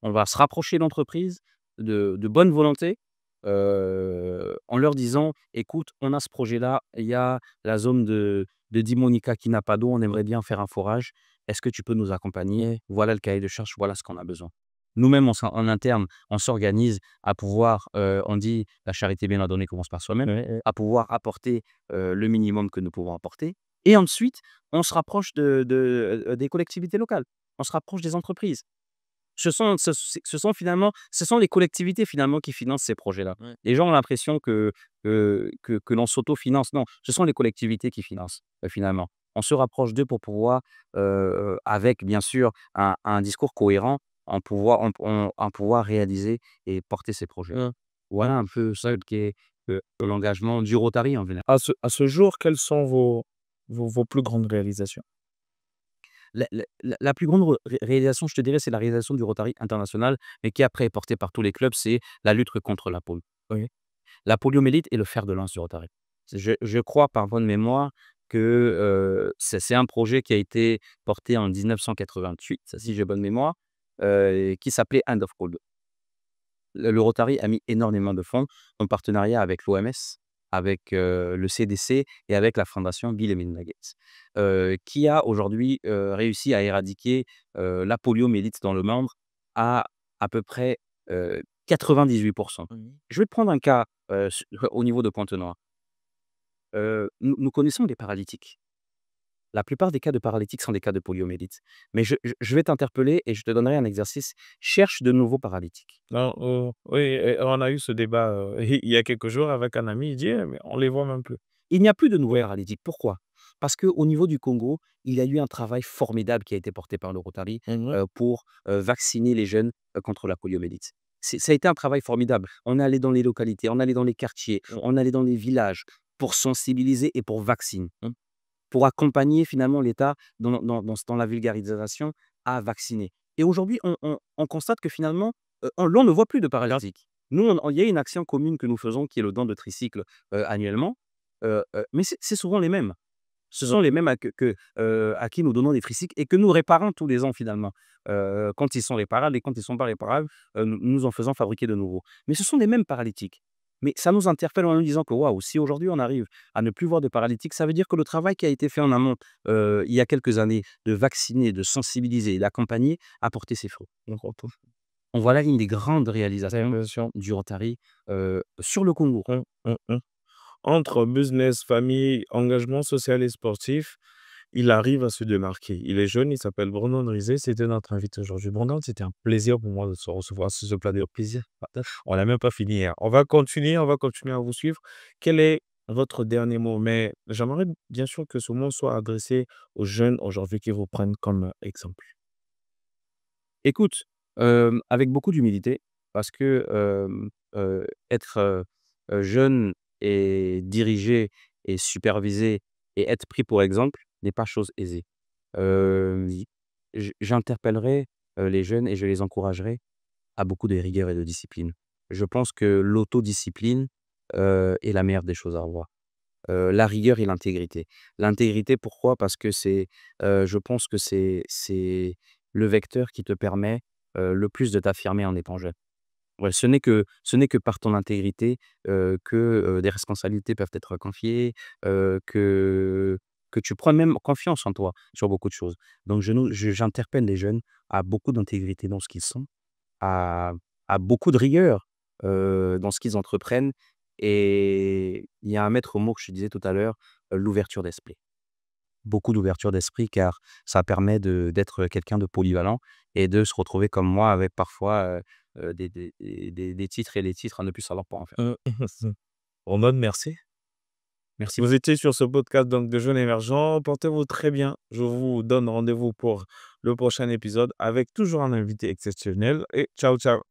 on va se rapprocher d'entreprises de bonne volonté, en leur disant: «Écoute, on a ce projet-là, il y a la zone de Dimonica qui n'a pas d'eau, on aimerait bien faire un forage. Est-ce que tu peux nous accompagner? Voilà le cahier de charges, voilà ce qu'on a besoin». Nous-mêmes, en interne, on s'organise à pouvoir, on dit: «La charité bien ordonnée commence par soi-même», à pouvoir apporter, le minimum que nous pouvons apporter et ensuite on se rapproche des collectivités locales. On se rapproche des entreprises. Ce sont les collectivités finalement qui financent ces projets-là. Les gens ont l'impression que l'on s'autofinance. Non, ce sont les collectivités qui financent, finalement. On se rapproche d'eux pour pouvoir, avec bien sûr un discours cohérent, en pouvoir réaliser et porter ses projets. Mmh. Voilà un peu ça qui est, l'engagement du Rotary en général. À ce jour, quelles sont vos plus grandes réalisations? La plus grande réalisation, je te dirais, c'est la réalisation du Rotary international, mais qui après est portée par tous les clubs, c'est la lutte contre la polio. Oui. La poliomyélite est le fer de lance du Rotary. Je crois par bonne mémoire que, c'est un projet qui a été porté en 1988, ça si j'ai bonne mémoire, et qui s'appelait End of Polio. Le Rotary a mis énormément de fonds en partenariat avec l'OMS, avec, le CDC et avec la fondation Bill et Melinda Gates, qui a aujourd'hui, réussi à éradiquer, la poliomyélite dans le monde à peu près, 98. Mmh. Je vais te prendre un cas, au niveau de Pointe-Noire. Nous connaissons les paralytiques. La plupart des cas de paralytiques sont des cas de poliomyélite. Mais je vais t'interpeller et je te donnerai un exercice. Cherche de nouveaux paralytiques. Non, oui, et on a eu ce débat, il y a quelques jours avec un ami, il dit: «Eh mais on les voit même plus». Il n'y a plus de nouveaux paralytiques. Pourquoi? Parce qu'au niveau du Congo, il y a eu un travail formidable qui a été porté par le Rotary, Mmh. pour, vacciner les jeunes, contre la poliomyélite. Ça a été un travail formidable. On est allé dans les localités, on est allé dans les quartiers, on est allé dans les villages pour sensibiliser et pour vacciner. Pour accompagner finalement l'État dans la vulgarisation à vacciner. Et aujourd'hui, on constate que finalement, l'on ne voit plus de paralytiques. Nous, il y a une action commune que nous faisons qui est le don de tricycle, annuellement, mais c'est souvent les mêmes. Ce sont les mêmes à qui nous donnons des tricycles et que nous réparons tous les ans finalement. Quand ils sont réparables et quand ils ne sont pas réparables, nous en faisons fabriquer de nouveaux. Mais ce sont les mêmes paralytiques. Mais ça nous interpelle en nous disant que waouh, si aujourd'hui on arrive à ne plus voir de paralytiques, ça veut dire que le travail qui a été fait en amont, il y a quelques années, de vacciner, de sensibiliser et d'accompagner, a porté ses fruits. Donc on peut On voit là une des grandes c'est réalisations impressionnant. du Rotary, sur le Congo. Mmh, mmh, mmh. Entre business, famille, engagement social et sportif, il arrive à se démarquer. Il est jeune, il s'appelle Brandon Rizet, c'était notre invité aujourd'hui. Brandon, c'était un plaisir pour moi de se recevoir sur ce plateau. Plaisir, partage. On n'a même pas fini, hein. On va continuer à vous suivre. Quel est votre dernier mot? Mais j'aimerais bien sûr que ce mot soit adressé aux jeunes aujourd'hui qui vous prennent comme exemple. Écoute, avec beaucoup d'humilité parce que, être, jeune et dirigé et supervisé et être pris pour exemple n'est pas chose aisée. Y j'interpellerai, les jeunes et je les encouragerai à beaucoup de rigueur et de discipline. Je pense que l'autodiscipline, est la meilleure des choses à avoir. La rigueur et l'intégrité. L'intégrité pourquoi? Parce que je pense que c'est le vecteur qui te permet, le plus de t'affirmer en étant jeune. Ouais, ce n'est que par ton intégrité, que, des responsabilités peuvent être confiées, que tu prends même confiance en toi sur beaucoup de choses. Donc j'interpelle les jeunes à beaucoup d'intégrité dans ce qu'ils sont, à beaucoup de rigueur, dans ce qu'ils entreprennent et il y a un maître mot que je te disais tout à l'heure, l'ouverture d'esprit. Beaucoup d'ouverture d'esprit car ça permet d'être quelqu'un de polyvalent et de se retrouver comme moi avec parfois, des titres et des titres à ne plus savoir quoi en faire. Heu, Roman, merci. Merci. Vous étiez sur ce podcast donc de Jeunes Émergents. Portez-vous très bien. Je vous donne rendez-vous pour le prochain épisode avec toujours un invité exceptionnel et ciao, ciao.